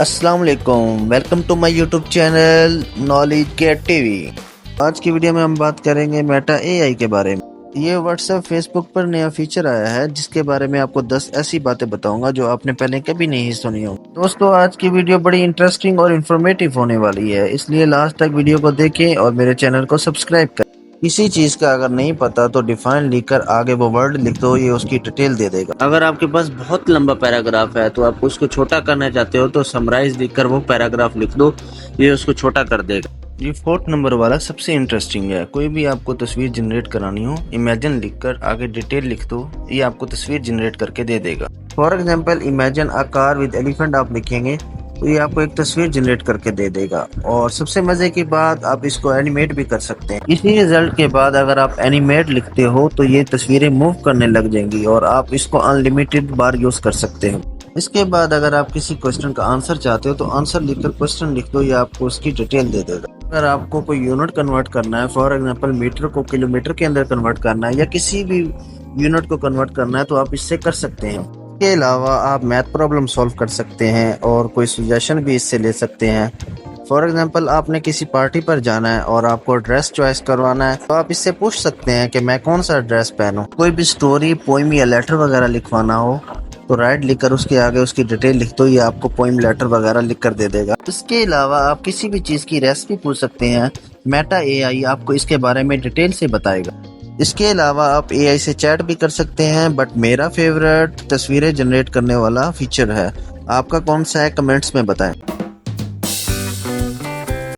السلام علیکم، welcome to my YouTube channel knowledge gate T V. آج کی ویڈیو میں ہم بات کریں گے میٹا اے آئی کے بارے میں۔ یہ واٹس ایپ فیس بک پر نیا فیچر آیا ہے جس کے بارے میں آپ کو 10 ایسی باتیں بتاؤں گا جو آپ نے پہلے کبھی نہیں سنی ہوں۔ دوستو، آج کی ویڈیو بڑی انٹرسٹنگ اور انفارمیٹیو ہونے والی ہے، اس لیے لاسٹ تک ویڈیو کو دیکھیں اور میرے چینل کو سبسکرائب کریں۔ کسی چیز کا اگر نہیں پتا تو ڈیفائن لکھ کر آگے وہ ورڈ لکھ دو، یہ اس کی ڈیٹیل دے دے گا۔ اگر آپ کے پاس بہت لمبا پیراگراف ہے تو آپ اس کو چھوٹا کرنا چاہتے ہو تو سمرائز لکھ کر وہ پیراگراف لکھ دو، یہ اس کو چھوٹا کر دے گا۔ یہ 4 نمبر والا سب سے انٹرسٹنگ ہے۔ کوئی بھی آپ کو تصویر جنریٹ کرانی ہو، امیجن لکھ کر آگے ڈیٹیل لکھ دو، یہ آپ کو تصویر جنریٹ کر کے دے دے گا۔ For example imagine a car with elephant آپ لکھیں گے تو یہ آپ کو ایک تصویر جنریٹ کر کے دے دے گا۔ اور سب سے مزے کی بات، آپ اس کو اینیمیٹ بھی کر سکتے ہیں۔ اسی رزلٹ کے بعد اگر آپ اینیمیٹ لکھتے ہو تو یہ تصویریں موو کرنے لگ جائیں گی اور آپ اس کو ان لمیٹڈ بار یوز کر سکتے ہو۔ اس کے بعد اگر آپ کسی کوسچن کا آنسر چاہتے ہو تو آنسر لکھ کر کوسچن لکھ دو، یہ آپ کو اس کی ڈیٹیل دے دے گا۔ اگر آپ کو کوئی یونٹ کنورٹ کرنا ہے، فار ایگزامپل میٹر کو کلو میٹر کے اندر کنورٹ کرنا ہے یا کسی بھی یونٹ کو کنورٹ کرنا ہے تو آپ اس سے کر سکتے ہیں۔ اس کے علاوہ آپ میتھ پرابلم سولو کر سکتے ہیں اور کوئی سجیشن بھی اس سے لے سکتے ہیں۔ فار ایگزامپل آپ نے کسی پارٹی پر جانا ہے اور آپ کو ڈریس چوائس کروانا ہے تو آپ اس سے پوچھ سکتے ہیں کہ میں کون سا ڈریس پہنوں۔ کوئی بھی سٹوری، پوئم یا لیٹر وغیرہ لکھوانا ہو تو رائٹ لکھ کر اس کے آگے اس کی ڈیٹیل لکھ دو، یہ آپ کو پوئم، لیٹر وغیرہ لکھ کر دے دے گا۔ اس کے علاوہ آپ کسی بھی چیز کی ریسیپی پوچھ سکتے ہیں، میٹا اے آئی آپ کو اس کے بارے میں ڈیٹیل سے بتائے گا۔ اس کے علاوہ آپ اے آئی سے چیٹ بھی کر سکتے ہیں، بٹ میرا فیورٹ تصویریں جنریٹ کرنے والا فیچر ہے۔ آپ کا کون سا ہے کمنٹس میں بتائیں۔